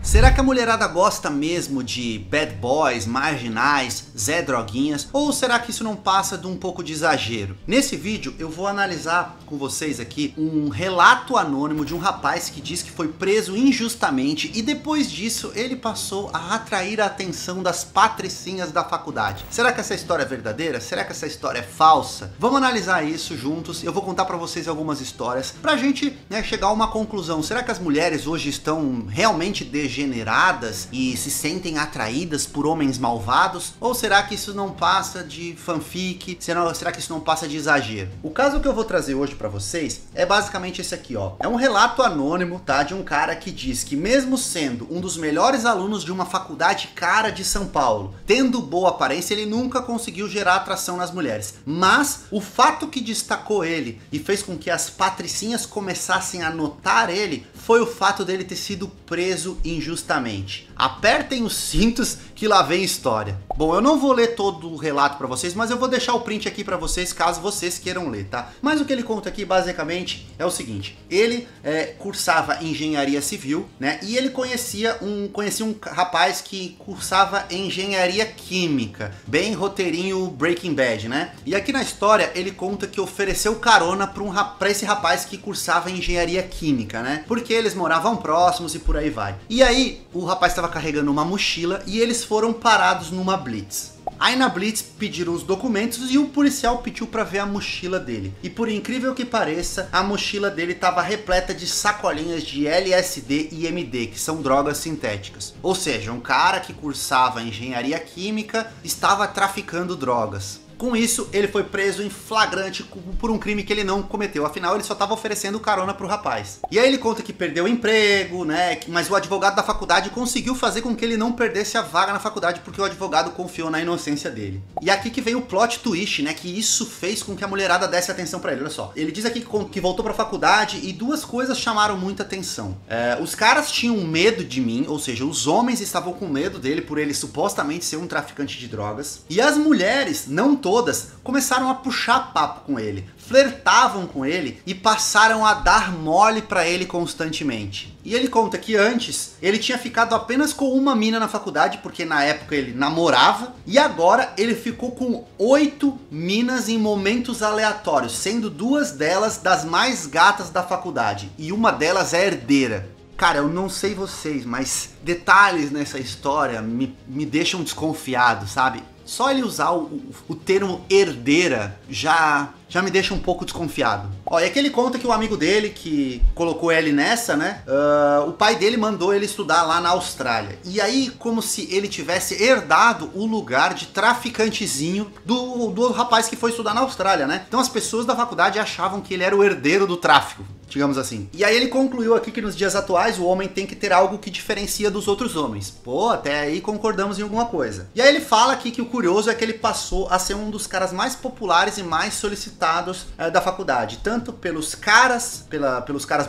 Será que a mulherada gosta mesmo de bad boys, marginais, Zé Droguinhas? Ou será que isso não passa de um pouco de exagero? Nesse vídeo eu vou analisar com vocês aqui um relato anônimo de um rapaz que diz que foi preso injustamente e depois disso ele passou a atrair a atenção das patricinhas da faculdade. Será que essa história é verdadeira? Será que essa história é falsa? Vamos analisar isso juntos. Eu vou contar pra vocês algumas histórias pra gente, chegar a uma conclusão. Será que as mulheres hoje estão realmente degeneradas e se sentem atraídas por homens malvados? Ou será que isso não passa de fanfic? Será que isso não passa de exagero? O caso que eu vou trazer hoje pra vocês é basicamente esse aqui, ó. É um relato anônimo, tá? De um cara que diz que mesmo sendo um dos melhores alunos de uma faculdade cara de São Paulo, tendo boa aparência, ele nunca conseguiu gerar atração nas mulheres. Mas o fato que destacou ele e fez com que as patricinhas começassem a notar ele foi o fato dele ter sido preso injustamente. Apertem os cintos que lá vem história. Bom, eu não vou ler todo o relato pra vocês, mas eu vou deixar o print aqui pra vocês caso vocês queiram ler, tá? Mas o que ele conta aqui basicamente é o seguinte: ele cursava engenharia civil, né? E ele conhecia um rapaz que cursava engenharia química, bem roteirinho Breaking Bad, né? E aqui na história ele conta que ofereceu carona pra esse rapaz que cursava engenharia química, né? Porque eles moravam próximos e por aí vai. E aí o rapaz estava carregando uma mochila e eles foram parados numa blitz. Aí na blitz pediram os documentos e o policial pediu para ver a mochila dele. E por incrível que pareça, a mochila dele estava repleta de sacolinhas de LSD e MD, que são drogas sintéticas. Ou seja, um cara que cursava engenharia química estava traficando drogas. Com isso, ele foi preso em flagrante por um crime que ele não cometeu. Afinal, ele só estava oferecendo carona pro rapaz. E aí ele conta que perdeu o emprego, né? Mas o advogado da faculdade conseguiu fazer com que ele não perdesse a vaga na faculdade, porque o advogado confiou na inocência dele. E aqui que vem o plot twist, né? Que isso fez com que a mulherada desse atenção pra ele. Olha só. Ele diz aqui que voltou pra faculdade e duas coisas chamaram muita atenção. Os caras tinham medo de mim, ou seja, os homens estavam com medo dele por ele supostamente ser um traficante de drogas. E as mulheres, não todas, começaram a puxar papo com ele, flertavam com ele e passaram a dar mole pra ele constantemente. E ele conta que antes ele tinha ficado apenas com uma mina na faculdade, porque na época ele namorava, e agora ele ficou com 8 minas em momentos aleatórios, sendo 2 delas das mais gatas da faculdade, e uma delas é herdeira. Cara, eu não sei vocês, mas detalhes nessa história me deixam desconfiado, sabe? Só ele usar o termo herdeira já me deixa um pouco desconfiado. Ó, e aqui ele conta que o amigo dele que colocou ele nessa, né? O pai dele mandou ele estudar lá na Austrália. E aí, como se ele tivesse herdado o lugar de traficantezinho do rapaz que foi estudar na Austrália, né? Então as pessoas da faculdade achavam que ele era o herdeiro do tráfico, digamos assim. E aí ele concluiu aqui que nos dias atuais o homem tem que ter algo que diferencia dos outros homens. Pô, até aí concordamos em alguma coisa. E aí ele fala aqui que o curioso é que ele passou a ser um dos caras mais populares e mais solicitados da faculdade, tanto pelos caras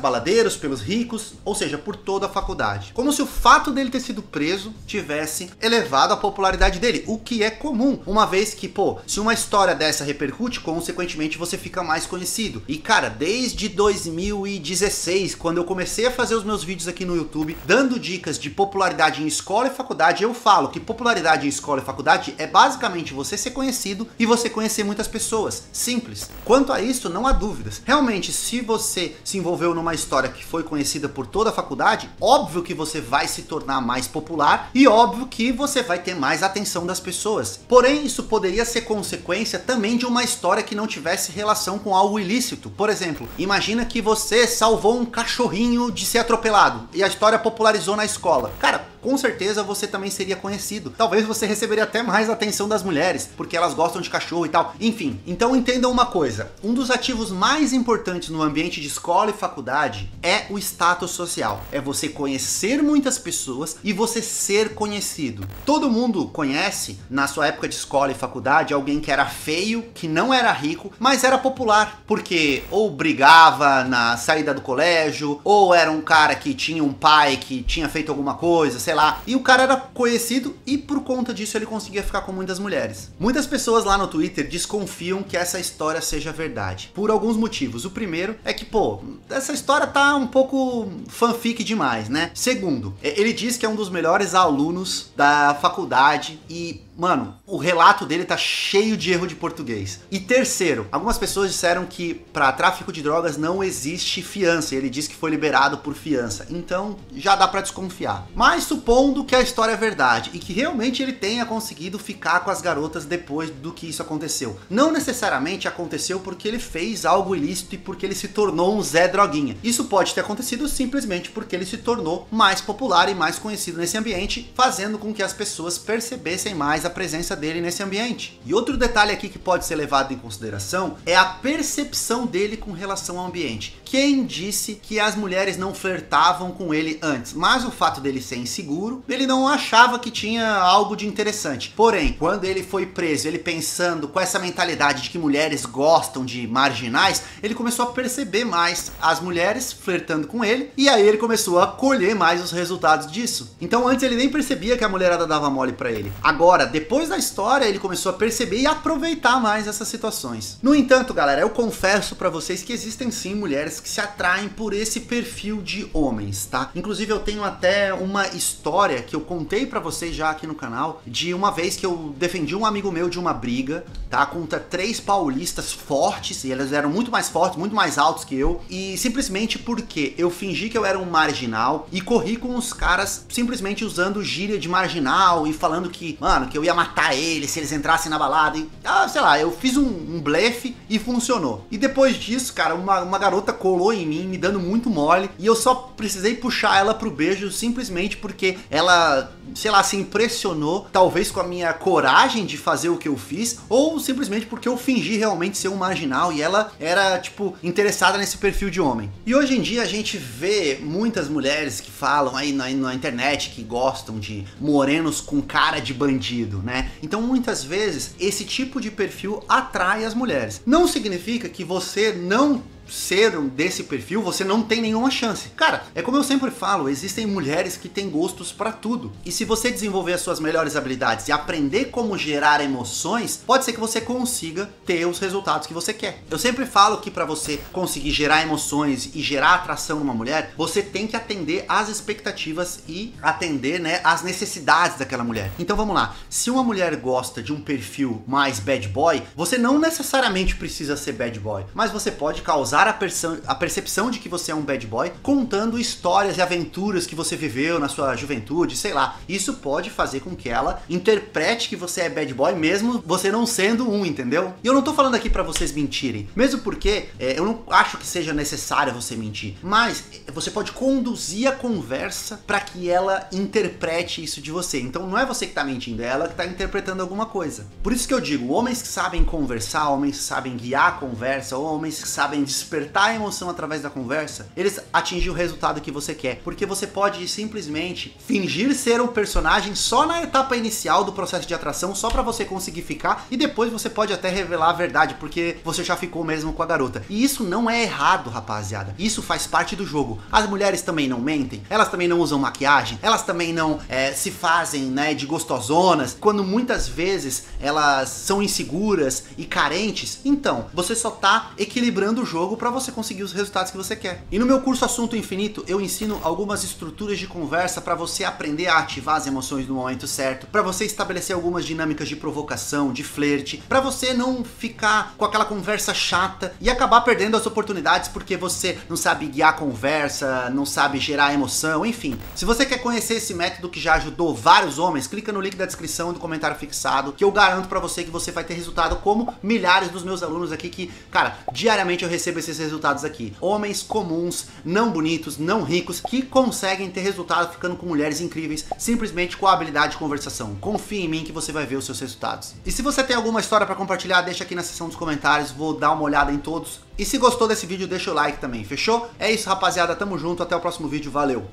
baladeiros, pelos ricos, ou seja, por toda a faculdade. Como se o fato dele ter sido preso tivesse elevado a popularidade dele, o que é comum, uma vez que, pô, se uma história dessa repercute, consequentemente você fica mais conhecido. E cara, desde 2016, quando eu comecei a fazer os meus vídeos aqui no YouTube, dando dicas de popularidade em escola e faculdade, eu falo que popularidade em escola e faculdade é basicamente você ser conhecido e você conhecer muitas pessoas. Simples. Quanto a isso, não há dúvidas. Realmente, se você se envolveu numa história que foi conhecida por toda a faculdade, óbvio que você vai se tornar mais popular e óbvio que você vai ter mais atenção das pessoas. Porém, isso poderia ser consequência também de uma história que não tivesse relação com algo ilícito. Por exemplo, imagina que você salvou um cachorrinho de ser atropelado e a história popularizou na escola. Cara, com certeza você também seria conhecido. Talvez você receberia até mais atenção das mulheres, porque elas gostam de cachorro e tal. Enfim, então entendam uma coisa. Um dos ativos mais importantes no ambiente de escola e faculdade é o status social. É você conhecer muitas pessoas e você ser conhecido. Todo mundo conhece, na sua época de escola e faculdade, alguém que era feio, que não era rico, mas era popular. Porque ou brigava na saída do colégio, ou era um cara que tinha um pai que tinha feito alguma coisa, sei lá. E o cara era conhecido e por conta disso ele conseguia ficar com muitas mulheres. Muitas pessoas lá no Twitter desconfiam que essa história seja verdade, por alguns motivos. O primeiro é que, pô, essa história tá um pouco fanfic demais, né? Segundo, ele diz que é um dos melhores alunos da faculdade e, mano, o relato dele tá cheio de erro de português. E terceiro, algumas pessoas disseram que para tráfico de drogas não existe fiança, e ele diz que foi liberado por fiança. Então, já dá para desconfiar. Mas supondo que a história é verdade e que realmente ele tenha conseguido ficar com as garotas depois do que isso aconteceu. Não necessariamente aconteceu porque ele fez algo ilícito e porque ele se tornou um Zé Droguinha. Isso pode ter acontecido simplesmente porque ele se tornou mais popular e mais conhecido nesse ambiente, fazendo com que as pessoas percebessem mais a presença dele nesse ambiente. E outro detalhe aqui que pode ser levado em consideração é a percepção dele com relação ao ambiente. Quem disse que as mulheres não flertavam com ele antes? Mas o fato dele ser inseguro, ele não achava que tinha algo de interessante. Porém, quando ele foi preso, ele pensando com essa mentalidade de que mulheres gostam de marginais, ele começou a perceber mais as mulheres flertando com ele, e aí ele começou a colher mais os resultados disso. Então antes ele nem percebia que a mulherada dava mole pra ele. Agora, depois da história, ele começou a perceber e aproveitar mais essas situações. No entanto, galera, eu confesso pra vocês que existem sim mulheres que se atraem por esse perfil de homens, tá? Inclusive eu tenho até uma história que eu contei pra vocês já aqui no canal, de uma vez que eu defendi um amigo meu de uma briga, tá? Contra 3 paulistas fortes, e eles eram muito mais fortes, muito mais altos que eu, e simplesmente porque eu fingi que eu era um marginal e corri com os caras simplesmente usando gíria de marginal e falando que, mano, que eu ia matar eles se eles entrassem na balada e, sei lá, eu fiz um blefe e funcionou. E depois disso, cara, uma garota colou em mim, me dando muito mole, e eu só precisei puxar ela pro beijo simplesmente porque ela, sei lá, se impressionou, talvez com a minha coragem de fazer o que eu fiz, ou simplesmente porque eu fingi realmente ser um marginal e ela era, tipo, interessada nesse perfil de homem. E hoje em dia a gente vê muitas mulheres que falam aí na internet que gostam de morenos com cara de bandido, né? Então muitas vezes esse tipo de perfil atrai as mulheres. Não significa que você não ser desse perfil, você não tem nenhuma chance. Cara, é como eu sempre falo, existem mulheres que têm gostos pra tudo. E se você desenvolver as suas melhores habilidades e aprender como gerar emoções, pode ser que você consiga ter os resultados que você quer. Eu sempre falo que pra você conseguir gerar emoções e gerar atração numa mulher, você tem que atender às expectativas e atender, né, às necessidades daquela mulher. Então vamos lá, se uma mulher gosta de um perfil mais bad boy, você não necessariamente precisa ser bad boy, mas você pode causar a percepção de que você é um bad boy, contando histórias e aventuras que você viveu na sua juventude, sei lá. Isso pode fazer com que ela interprete que você é bad boy, mesmo você não sendo um, entendeu? E eu não tô falando aqui pra vocês mentirem, mesmo porque eu não acho que seja necessário você mentir, mas você pode conduzir a conversa pra que ela interprete isso de você. Então não é você que tá mentindo, é ela que tá interpretando alguma coisa. Por isso que eu digo, homens que sabem conversar, homens que sabem guiar a conversa, homens que sabem despertar a emoção através da conversa, eles atingem o resultado que você quer, porque você pode simplesmente fingir ser um personagem só na etapa inicial do processo de atração, só pra você conseguir ficar, e depois você pode até revelar a verdade, porque você já ficou mesmo com a garota. E isso não é errado, rapaziada, isso faz parte do jogo. As mulheres também não mentem, elas também não usam maquiagem, elas também não se fazem, né, de gostosonas, quando muitas vezes elas são inseguras e carentes. Então, você só tá equilibrando o jogo para você conseguir os resultados que você quer. E no meu curso Assunto Infinito, eu ensino algumas estruturas de conversa para você aprender a ativar as emoções no momento certo, para você estabelecer algumas dinâmicas de provocação, de flerte, para você não ficar com aquela conversa chata e acabar perdendo as oportunidades porque você não sabe guiar a conversa, não sabe gerar emoção, enfim. Se você quer conhecer esse método que já ajudou vários homens, clica no link da descrição do comentário fixado, que eu garanto para você que você vai ter resultado como milhares dos meus alunos aqui que, cara, diariamente eu recebo esses resultados aqui. Homens comuns, não bonitos, não ricos, que conseguem ter resultado ficando com mulheres incríveis, simplesmente com a habilidade de conversação. Confie em mim que você vai ver os seus resultados. E se você tem alguma história para compartilhar, deixa aqui na seção dos comentários, vou dar uma olhada em todos. E se gostou desse vídeo, deixa o like também, fechou? É isso, rapaziada, tamo junto, até o próximo vídeo, valeu!